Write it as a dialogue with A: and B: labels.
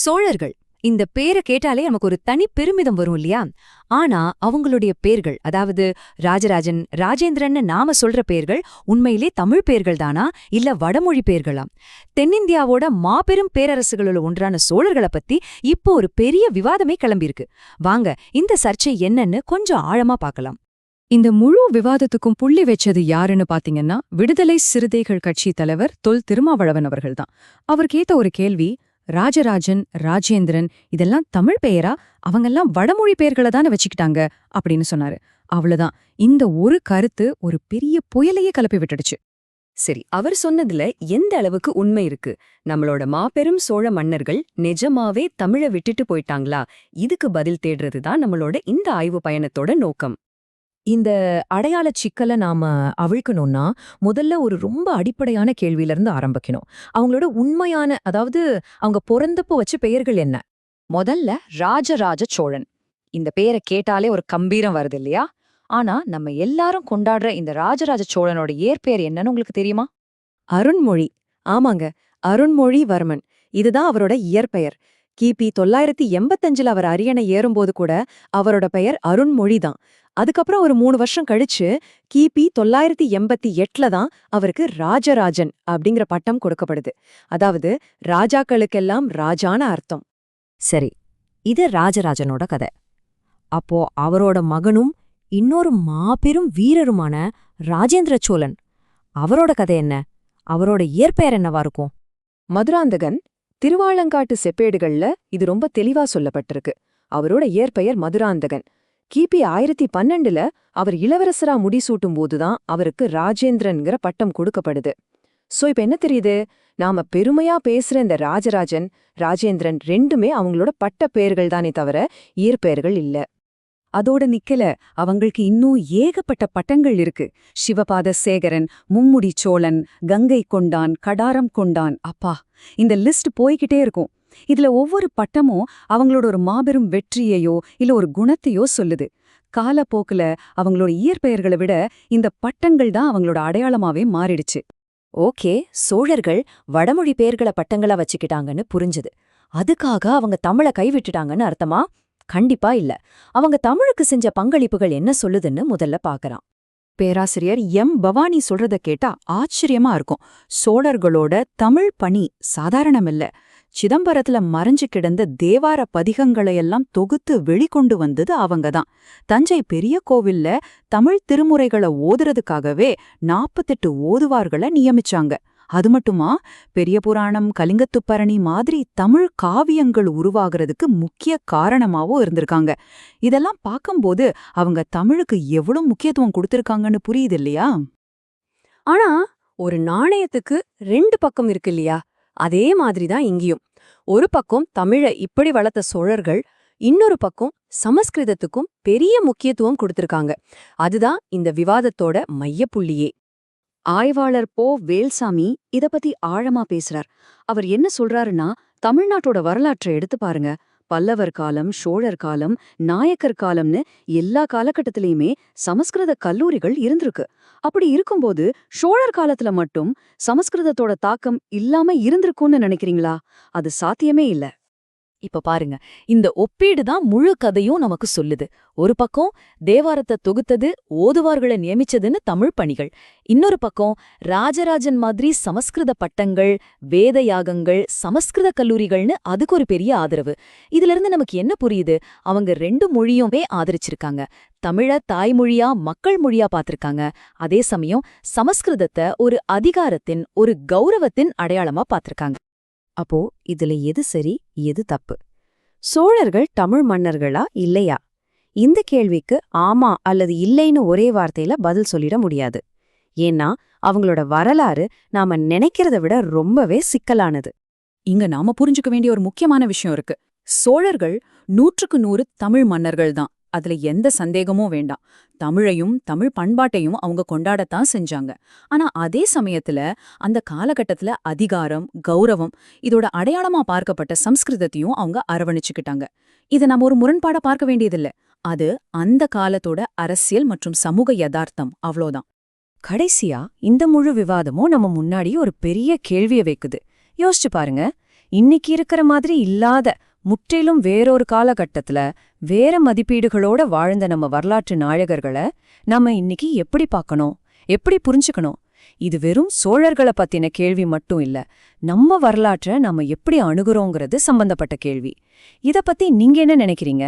A: சோழர்கள் இந்த பேரை கேட்டாலே நமக்கு ஒரு தனி பெருமிதம் வரும் இல்லையா? ஆனா அவங்களுடைய பேர்கள், அதாவது ராஜராஜன், ராஜேந்திரன்னு நாம சொல்ற பேர்கள் உண்மையிலே தமிழ் பேர்கள் தானா இல்ல வடமொழி பேர்களாம்? தென்னிந்தியாவோட மாபெரும் பேரரசுகளில் ஒன்றான சோழர்களை பத்தி இப்போ ஒரு பெரிய விவாதமே கிளம்பியிருக்கு. வாங்க இந்த சர்ச்சை என்னன்னு கொஞ்சம் ஆழமா பார்க்கலாம். இந்த முழு விவாதத்துக்கும் புள்ளி வச்சது யாருன்னு பாத்தீங்கன்னா, விடுதலை சிறுத்தைகள் கட்சி தலைவர் தொல் திருமாவளவன் அவர்கள்தான். அவர் கேட்ட ஒரு கேள்வி, ராஜராஜன், ராஜேந்திரன் இதெல்லாம் தமிழ் பெயரா? அவங்கெல்லாம் வடமொழி பெயர்களை தானே வச்சுக்கிட்டாங்க அப்படின்னு சொன்னாரு. அவ்வளவுதான். இந்த ஒரு கருத்து ஒரு பெரிய புயலையே கிளப்பி விட்டுடுச்சு.
B: சரி, அவர் சொன்னதுல எந்த அளவுக்கு உண்மை இருக்கு? நம்மளோட மாபெரும் சோழ மன்னர்கள் நிஜமாவே தமிழை விட்டுட்டு போயிட்டாங்களா? இதுக்கு பதில் தேடுறதுதான் நம்மளோட இந்த ஆய்வு பயணத்தோட நோக்கம்.
A: இந்த அடையாள சிக்கலை நாம அவிழ்க்கணும்னா முதல்ல ஒரு ரொம்ப அடிப்படையான கேள்வியிலிருந்து ஆரம்பிக்கணும். அவங்களோட உண்மையான, அதாவது அவங்க பிறந்தப்போ வச்ச பெயர்கள் என்ன? முதல்ல ராஜராஜ சோழன். இந்த பெயரை கேட்டாலே ஒரு கம்பீரம் வருது இல்லையா? ஆனா நம்ம எல்லாரும் கொண்டாடுற இந்த ராஜராஜ சோழனோட இயற்பெயர் என்னன்னு உங்களுக்கு தெரியுமா?
B: அருண்மொழி. ஆமாங்க, அருண்மொழிவர்மன். இதுதான் அவரோட இயற்பெயர். கிபி 985 அவர் அரியணை ஏறும்போது கூட அவரோட பெயர் அருண்மொழிதான். அதுக்கப்புறம் ஒரு 3 வருஷம் கழிச்சு கிபி 988 தான் அவருக்கு ராஜராஜன் அப்படிங்கிற பட்டம் கொடுக்கப்படுது. அதாவது ராஜாக்களுக்கெல்லாம் ராஜான அர்த்தம்.
A: சரி, இது ராஜராஜனோட கதை. அப்போ அவரோட மகனும் இன்னொரு மாபெரும் வீரருமான ராஜேந்திர சோழன், அவரோட கதை என்ன? அவரோட இயற்பெயர் என்னவா இருக்கும்?
B: மதுராந்தகன். திருவாலங்காட்டு செப்பேடுகள்ல இது ரொம்ப தெளிவா சொல்லப்பட்டிருக்கு. அவரோட இயற்பெயர் மதுராந்தகன். கிபி 1012 அவர் இளவரசரா முடிசூட்டும் போதுதான் அவருக்கு ராஜேந்திரன்கிற பட்டம் கொடுக்கப்படுது. சோ இப்ப என்ன தெரியுது? நாம பெருமையா பேசுற இந்த ராஜராஜன், ராஜேந்திரன் ரெண்டுமே அவங்களோட பட்ட பெயர்கள் தானே தவிர இயற்பெயர்கள் இல்ல.
A: அதோட நிக்கல, அவங்களுக்கு இன்னும் ஏகப்பட்ட பட்டங்கள் இருக்கு. சிவபாத சேகரன், மும்முடி சோழன், கங்கை கொண்டான், கடாரம் கொண்டான். அப்பா, இந்த லிஸ்ட் போய்கிட்டே இருக்கும். இதுல ஒவ்வொரு பட்டமும் அவங்களோட ஒரு மாபெரும் வெற்றியையோ இல்ல ஒரு குணத்தையோ சொல்லுது. காலப்போக்குல அவங்களோட இயற்பெயர்களை விட இந்த பட்டங்கள் தான் அவங்களோட அடையாளமாவே மாறிடுச்சு. ஓகே, சோழர்கள் வடமொழி பெயர்களை பட்டங்களா வச்சுக்கிட்டாங்கன்னு புரிஞ்சுது. அதுக்காக அவங்க தமிழை கைவிட்டுட்டாங்கன்னு அர்த்தமா? கண்டிப்பா இல்ல. அவங்க தமிழுக்கு செஞ்ச பங்களிப்புகள் என்ன சொல்லுதுன்னு முதல்ல பாக்கறான்.
B: பேராசிரியர் எம். பவானி சொல்றத கேட்டா ஆச்சரியமா இருக்கும். சோழர்களோட தமிழ் பணி சாதாரணமில்ல. சிதம்பரத்துல மறைஞ்சு கிடந்த தேவார பதிகங்களையெல்லாம் தொகுத்து வெளிக்கொண்டு வந்தது அவங்கதான். தஞ்சை பெரிய கோவில்ல தமிழ் திருமுறைகளை ஓதுறதுக்காகவே 48 ஓதுவார்களை நியமிச்சாங்க. அது மட்டுமா, பெரிய புராணம், கலிங்கத்துப்பரணி மாதிரி தமிழ் காவியங்கள் உருவாகிறதுக்கு முக்கிய காரணமாவும் இருந்திருக்காங்க. இதெல்லாம் பார்க்கும்போது அவங்க தமிழுக்கு எவ்வளவு முக்கியத்துவம் கொடுத்திருக்காங்கன்னு புரியுது இல்லையா?
A: ஆனா ஒரு நாணயத்துக்கு 2 பக்கம் இருக்கு இல்லையா? அதே மாதிரிதான் இங்கேயும். ஒரு பக்கம் தமிழை இப்படி வளர்த்த சோழர்கள், இன்னொரு பக்கம் சமஸ்கிருதத்துக்கும் பெரிய முக்கியத்துவம் கொடுத்திருக்காங்க. அதுதான் இந்த விவாதத்தோட மையப்புள்ளியே.
B: ஆய்வாளர் போ. வேல்சாமி இத பத்தி ஆழமா பேசுறார். அவர் என்ன சொல்றாருன்னா, தமிழ்நாட்டோட வரலாற்றை எடுத்து பாருங்க. பல்லவர் காலம், சோழர் காலம், நாயக்கர் காலம்னு எல்லா காலகட்டத்திலயுமே சமஸ்கிருத கல்லூரிகள் இருந்திருக்கு. அப்படி இருக்கும்போது சோழர் காலத்துல மட்டும் சமஸ்கிருதத்தோட தாக்கம் இல்லாம இருந்திருக்கும்னு நினைக்கிறீங்களா? அது சாத்தியமே இல்ல.
A: இப்ப பாருங்க, இந்த ஒப்பீடு தான் முழு கதையும் நமக்கு சொல்லுது. ஒரு பக்கம் தேவாரத்தை தொகுத்தது, ஓதுவார்களை நியமிச்சதுன்னு தமிழ் பணிகள். இன்னொரு பக்கம் ராஜராஜன் மாதிரி சமஸ்கிருத பட்டங்கள், வேத யாகங்கள், சமஸ்கிருத கல்லூரிகள்னு அதுக்கு ஒரு பெரிய ஆதரவு. இதுல இருந்து நமக்கு என்ன புரியுது? அவங்க 2 மொழியுமே ஆதரிச்சிருக்காங்க. தமிழ தாய்மொழியா, மக்கள் மொழியா பாத்திருக்காங்க. அதே சமயம் சமஸ்கிருதத்தை ஒரு அதிகாரத்தின், ஒரு கௌரவத்தின் அடையாளமா பாத்திருக்காங்க. அப்போ இதுல எது சரி, எது தப்பு? சோழர்கள் தமிழ் மன்னர்களா இல்லையா? இந்த கேள்விக்கு ஆமா அல்லது இல்லைன்னு ஒரே வார்த்தையில பதில் சொல்லிட முடியாது. ஏன்னா அவங்களோட வரலாறு நாம நினைக்கிறத விட ரொம்பவே சிக்கலானது.
B: இங்க நாம புரிஞ்சுக்க வேண்டிய ஒரு முக்கியமான விஷயம் இருக்கு. சோழர்கள் 100க்கு 100 தமிழ் மன்னர்கள் தான். அதுல எந்த சந்தேகமும் வேண்டாம். தமிழையும் தமிழ் பண்பாட்டையும் அவங்க கொண்டாடத்தான் செஞ்சாங்க. ஆனா அதே சமயத்துல அந்த காலகட்டத்துல அதிகாரம், கௌரவம் இதோட அடையாளமா பார்க்கப்பட்ட சம்ஸ்கிருதத்தையும் அவங்க அரவணைச்சுக்கிட்டாங்க. இதை நம்ம ஒரு முரண்பாடா பார்க்க வேண்டியதில்லை. அது அந்த காலத்தோட அரசியல் மற்றும் சமூக யதார்த்தம், அவ்வளோதான்.
A: கடைசியா இந்த முழு விவாதமும் நம்ம முன்னாடி ஒரு பெரிய கேள்வியை வைக்குது. யோசிச்சு பாருங்க,
C: இன்னைக்கு இருக்கிற மாதிரி இல்லாத முற்றிலும் வேறொரு காலகட்டத்துல வேற மதிப்பீடுகளோட வாழ்ந்த நம்ம வரலாற்று நாயகர்களை நாம இன்னைக்கு எப்படி பார்க்கணும், எப்படி புரிஞ்சுக்கணும்? இது வெறும் சோழர்களை பத்தின கேள்வி மட்டும் இல்ல, நம்ம வரலாற்றை நாம எப்படி அணுகுறோங்கிறது சம்பந்தப்பட்ட கேள்வி. இத பத்தி நீங்க என்ன நினைக்கிறீங்க?